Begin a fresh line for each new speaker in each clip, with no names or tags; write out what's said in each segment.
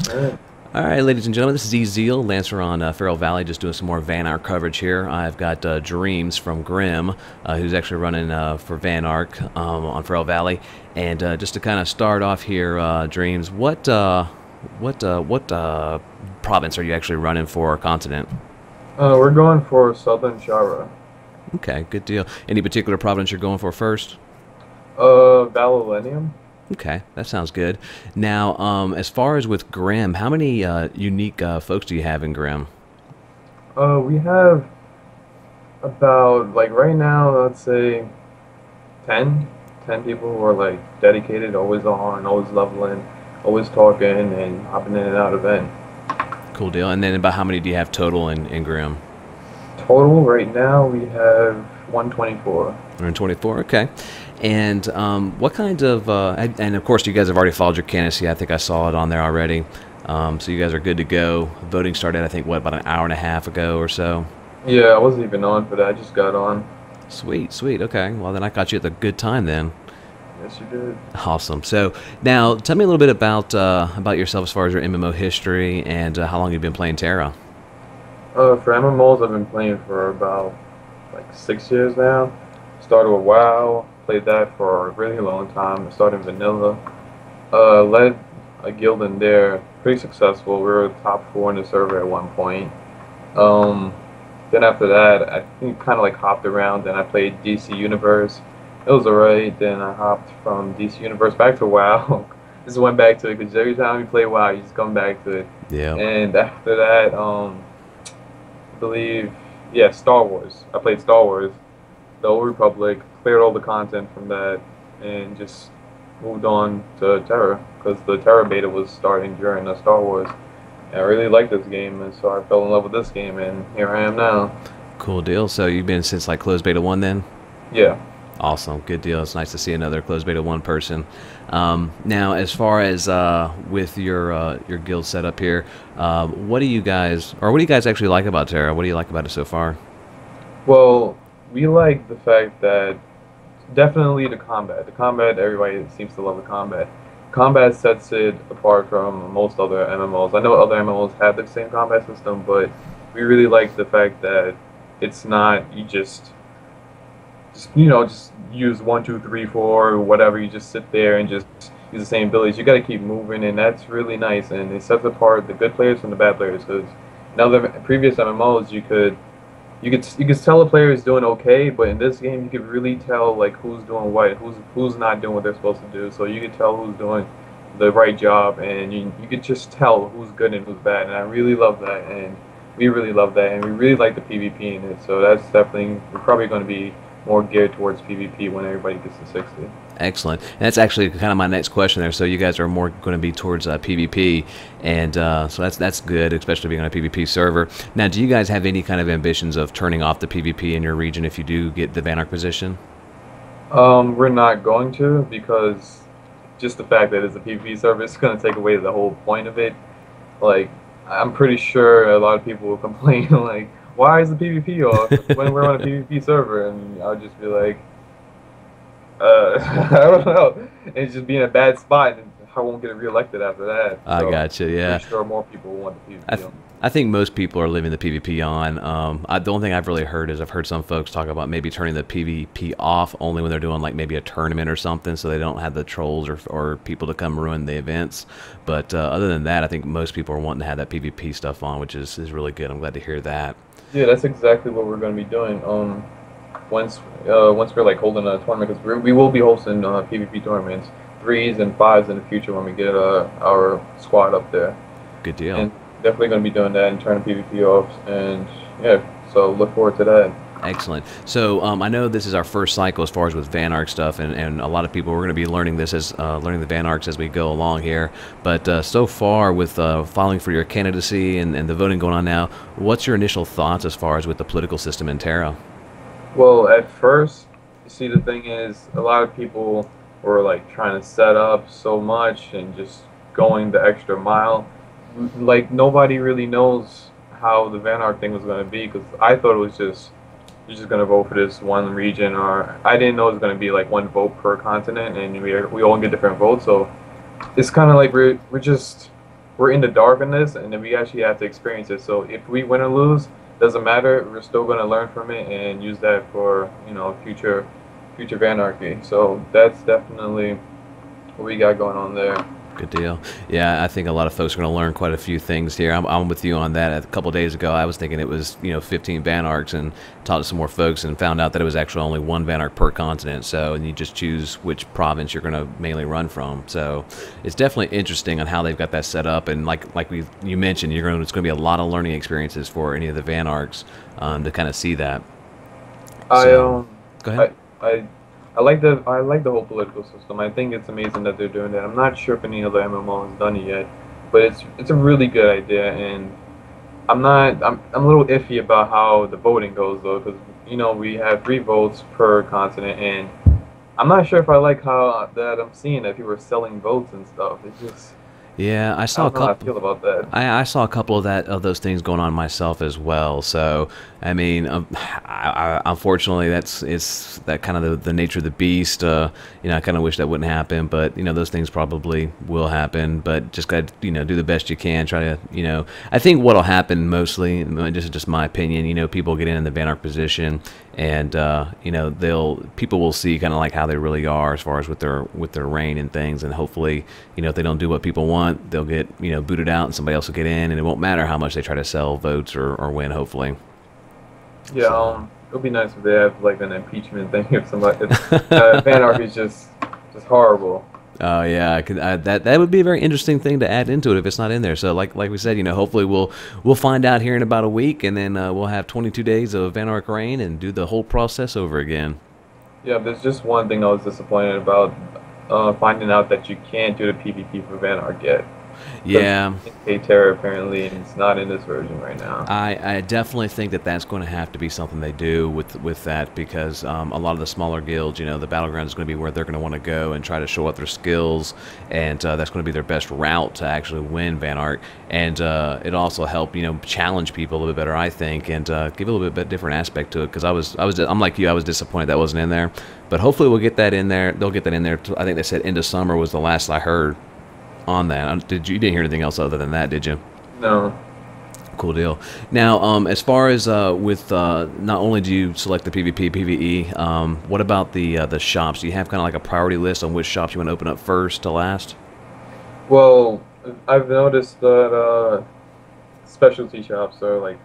All right.
All right, ladies and gentlemen, this is Eziel, Lancer on Feral Valley, just doing some more Vanarch coverage here. I've got Dreamsz from Grim, who's actually running for Vanarch on Feral Valley. And just to kind of start off here, Dreamsz, what province are you actually running for, or continent?
We're going for Southern Shara.
Okay, good deal. Any particular province you're going for first?
Valilenium.
Okay, that sounds good. Now, as far as with Grim, how many unique folks do you have in Grim?
We have about, like, right now, let's say 10, 10 people who are, like, dedicated, always on, always leveling, always talking, and hopping in and out of it.
Cool deal. And then about how many do you have total in Grim?
Total, right now, we have 124.
124. Okay. And what kind of and of course you guys have already followed your candidacy. I think I saw it on there already. So you guys are good to go. Voting started, I think, what, about an hour and a half ago or so.
Yeah, I wasn't even on for that. I just got on.
Sweet, sweet. Okay. Well, then I caught you at the good time then.
Yes, you did.
Awesome. So now tell me a little bit about yourself as far as your MMO history and how long you've been playing Terra.
For MMOs, I've been playing for about, like, 6 years now. Started with WoW, played that for a really long time. I started vanilla. Led a guild in there, pretty successful. We were top 4 in the server at one point. Um, then after that, I think kind of like hopped around. Then I played DC Universe. It was alright. Then I hopped from DC Universe back to WoW. Just went back to it because every time you play WoW, you just come back to it.
Yeah.
And after that, I believe, yeah, Star Wars. I played Star Wars, the Old Republic, cleared all the content from that, and just moved on to Terra because the Terra beta was starting during the Star Wars. And I really liked this game, and so I fell in love with this game, and here I am now.
Cool deal. So you've been since like closed beta 1 then?
Yeah.
Awesome, good deal. It's nice to see another closed beta 1 person. Now, as far as with your guild setup here, what do you guys actually like about Terra? What do you like about it so far?
Well, we like the fact that definitely the combat. The combat, everybody seems to love the combat. Combat sets it apart from most other MMOs. I know other MMOs have the same combat system, but we really like the fact that it's not you just use one, two, three, four, whatever. You just sit there and just use the same abilities. You got to keep moving, and that's really nice. And it sets apart the good players from the bad players. Because in other previous MMOs, you could tell a player is doing okay, but in this game, you could really tell like who's doing what, who's not doing what they're supposed to do. So you could tell who's doing the right job, and you could just tell who's good and who's bad. And I really love that, and we really love that, and we really like the PvP in it. So that's definitely we're probably going to be more geared towards PvP when everybody gets to 60.
Excellent. And that's actually kind of my next question there. So you guys are more going to be towards PvP, and so that's good, especially being on a PvP server. Now, do you guys have any kind of ambitions of turning off the PvP in your region if you do get the Vanarch position?
We're not going to because just the fact that it's a PvP server is going to take away the whole point of it. Like, I'm pretty sure a lot of people will complain like, why is the PvP off when we're on a PvP server? And I'll just be like, I don't know. It's just be in a bad spot, and I won't get reelected after that.
I
So
gotcha,
I'm
yeah.
pretty sure more people will want the
I,
PvP
th
on.
I think most people are leaving the PvP on. The only thing I've really heard is I've heard some folks talk about maybe turning the PvP off only when they're doing like maybe a tournament or something, so they don't have the trolls or people to come ruin the events. But other than that, I think most people are wanting to have that PvP stuff on, which is really good. I'm glad to hear that.
Yeah, that's exactly what we're going to be doing. Once we're like holding a tournament, because we will be hosting PvP tournaments, threes and fives in the future when we get our squad up there,
Good deal.
and definitely going to be doing that and turning PvP off. And yeah, so look forward to that.
Excellent. So I know this is our first cycle as far as with Vanarch stuff, and a lot of people we're going to be learning this as learning the Vanarchs as we go along here. But so far with filing for your candidacy and the voting going on now, what's your initial thoughts as far as with the political system in Terra?
Well, at first, you see, the thing is, a lot of people were like trying to set up so much and just going the extra mile. Like nobody really knows how the Vanguard thing was going to be because I thought it was just you're just going to vote for this one region, or I didn't know it was going to be like one vote per continent, and we all get different votes. So it's kind of like we're just we're in the dark in this, and then we actually have to experience it. So if we win or lose, doesn't matter. We're still going to learn from it and use that for future Vanarchy. So that's definitely what we got going on there.
Good deal. Yeah, I think a lot of folks are going to learn quite a few things here. I'm with you on that. A couple of days ago, I was thinking it was 15 Vanarchs, and talked to some more folks and found out that it was actually only one Vanarch per continent. So, and you just choose which province you're going to mainly run from. So, it's definitely interesting on how they've got that set up. And like you mentioned, it's going to be a lot of learning experiences for any of the Vanarchs to kind of see that. So, go ahead.
I like the whole political system. I think it's amazing that they're doing that. I'm not sure if any other MMO has done it yet, but it's a really good idea. And I'm a little iffy about how the voting goes though, because we have 3 votes per continent, and I'm not sure if I like how that I'm seeing that people are selling votes and stuff. It's just
Yeah, I
I
saw a
don't know how I
couple.
feel about that.
I saw a couple of those things going on myself as well. So I mean, unfortunately, it's that kind of the nature of the beast. I kind of wish that wouldn't happen, but those things probably will happen. But just got to do the best you can. Try to I think what'll happen mostly, this is just my opinion. People get in the Vanarch position, and people will see kind of like how they really are as far as with their reign and things, and hopefully if they don't do what people want, they'll get booted out and somebody else will get in, and it won't matter how much they try to sell votes or win, hopefully.
Yeah,
So
it would be nice if they have like an impeachment thing if somebody. Vanarchy is just horrible.
yeah, that would be a very interesting thing to add into it if it's not in there. So like we said, hopefully we'll find out here in about a week, and then we'll have 22 days of Vanarch reign and do the whole process over again.
Yeah, there's just one thing I was disappointed about, finding out that you can't do the PvP for Vanarch yet. Because
Yeah.
it's in Terra apparently, and it's not in this version right now.
I definitely think that that's going to have to be something they do with that, because a lot of the smaller guilds, the battleground is going to be where they're going to want to go and try to show off their skills, and that's going to be their best route to actually win Vanarch, and it also help challenge people a little bit better, I think, and give a little bit different aspect to it. Because I'm like you, I was disappointed that wasn't in there, but hopefully we'll get that in there. They'll get that in there. I think they said end of summer was the last I heard on that. You didn't hear anything else other than that, did you?
No.
Cool deal. Now, as far as with not only do you select the PvP, PvE, what about the shops? Do you have kind of like a priority list on which shops you want to open up first to last?
Well, I've noticed that specialty shops are like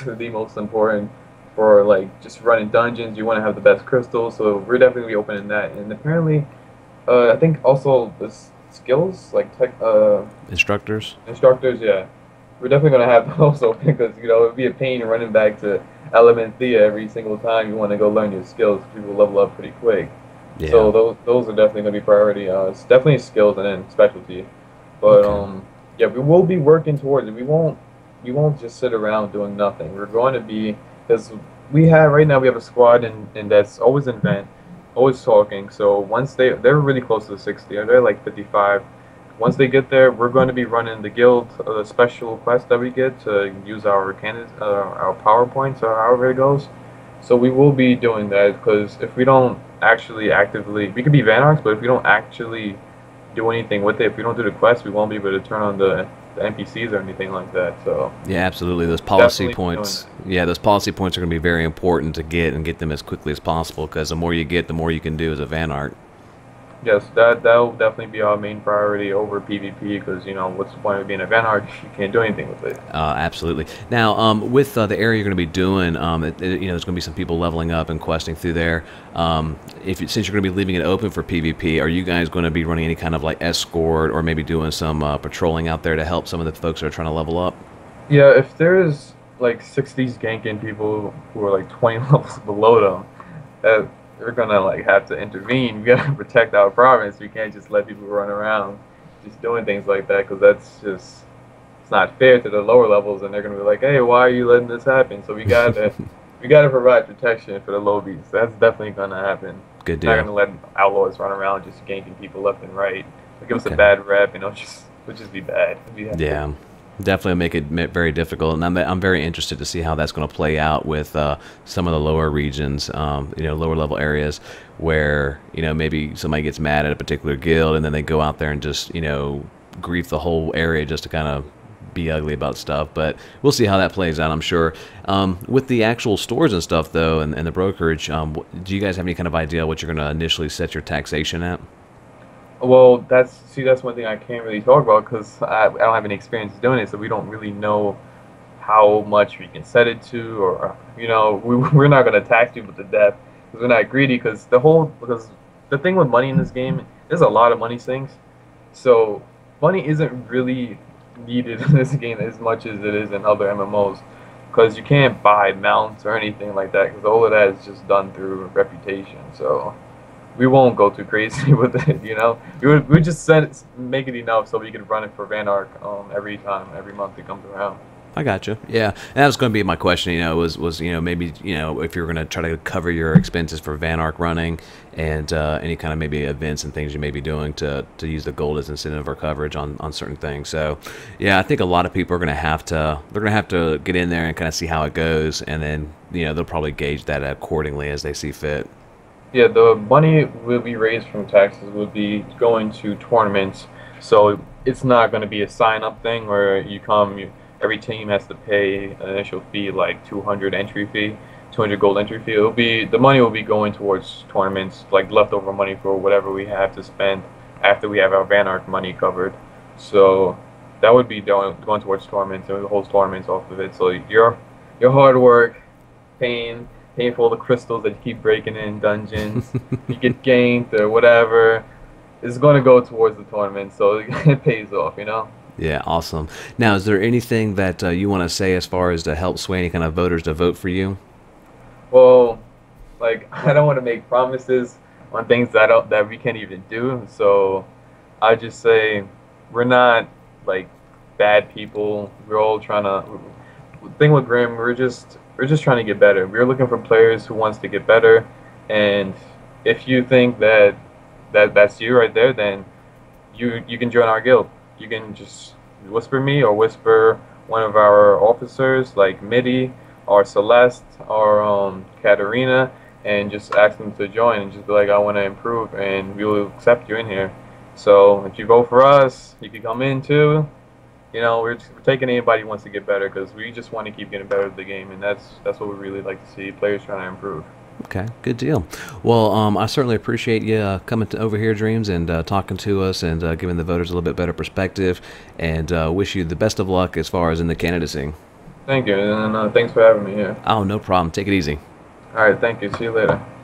the most important for like just running dungeons. You want to have the best crystals, so we're definitely opening that. And apparently, I think also the skills like tech
Instructors?
instructors. Yeah, we're definitely gonna have those open because it'd be a pain running back to Element Thea every single time you want to go learn your skills. People level up pretty quick.
Yeah.
So those are definitely going to be priority. It's definitely skills and then specialty. But
Okay.
yeah, we will be working towards it. We won't just sit around doing nothing. We're going to be, because right now we have a squad and that's always in vent, always talking. So once they're really close to the 60, they're like 55. Once they get there, we're going to be running the guild, the special quest that we get to use our our PowerPoints or however it goes. So we will be doing that, because if we don't actually actively, we could be Vanarchs, but if we don't actually do anything with it, if we don't do the quest, we won't be able to turn on the NPCs or anything like that. So
Yeah, absolutely. Those policy
definitely doing
points. Yeah, those policy points are going to be very important to get, and get them as quickly as possible, because the more you get, the more you can do as a Vanarch.
yes, that'll definitely be our main priority over PvP, because what's the point of being a Vanarch if you can't do anything with it?
Absolutely. Now, with the area you're going to be doing, there's going to be some people leveling up and questing through there. Since you're going to be leaving it open for PvP, are you guys going to be running any kind of like escort, or maybe doing some patrolling out there to help some of the folks that are trying to level up?
Yeah, if there's like 60s ganking people who are like 20 levels below them, we're gonna like have to intervene. We gotta protect our province. We can't just let people run around just doing things like that, because it's not fair to the lower levels, and they're gonna be like, hey, why are you letting this happen? So we gotta provide protection for the low beats. That's definitely gonna happen.
Good
We're not
deal.
gonna let outlaws run around just ganking people left and right. It'll give us a
Okay.
bad rep, would just be bad.
Yeah, definitely make it very difficult, and I'm very interested to see how that's going to play out with some of the lower regions, lower level areas, where maybe somebody gets mad at a particular guild, and then they go out there and just grief the whole area just to kind of be ugly about stuff. But we'll see how that plays out, I'm sure. With the actual stores and stuff, though, and the brokerage, do you guys have any kind of idea what you're going to initially set your taxation at?
Well, that's one thing I can't really talk about because I don't have any experience doing it, so we don't really know how much we can set it to, or we're not going to tax people to death because we're not greedy. Because the thing with money in this game, there's a lot of money sinks, so money isn't really needed in this game as much as it is in other MMOs, because you can't buy mounts or anything like that because all of that is just done through reputation. So we won't go too crazy with it, We just make it enough so we can run it for Vanarch every month it comes around.
I gotcha. Yeah, and that was going to be my question. Was maybe if you're going to try to cover your expenses for Vanarch running and any kind of maybe events and things you may be doing to use the gold as incentive or coverage on certain things. So, yeah, I think a lot of people are going to have to get in there and kind of see how it goes, and then they'll probably gauge that accordingly as they see fit.
Yeah, the money will be raised from taxes will be going to tournaments, so it's not going to be a sign-up thing where every team has to pay an initial fee, like 200 entry fee, 200 gold entry fee. The money will be going towards tournaments, like leftover money for whatever we have to spend after we have our Vanarch money covered. So that would be going towards tournaments, and the whole tournaments off of it. So your hard work, paying for all the crystals that you keep breaking in dungeons, you get ganked or whatever, is going to go towards the tournament. So it pays off.
Yeah, awesome. Now, is there anything that you want to say as far as to help sway any kind of voters to vote for you?
Well, like, I don't want to make promises on things that we can't even do. So I just say we're not like bad people. We're all trying to. The thing with Grim, we're just trying to get better. We're looking for players who wants to get better. And if you think that's you right there, then you can join our guild. You can just whisper me or whisper one of our officers like Midi or Celeste or Katarina, and just ask them to join and just be like, I want to improve, and we will accept you in here. So if you vote for us, you can come in too. We're taking anybody who wants to get better because we just want to keep getting better at the game, and that's what we really like to see, players trying to improve.
Okay, good deal. Well, I certainly appreciate you coming over here, Dreamsz, and talking to us and giving the voters a little bit better perspective, and wish you the best of luck as far as in the candidacy.
Thank you, and thanks for having me here.
Oh, no problem. Take it easy.
All right, thank you. See you later.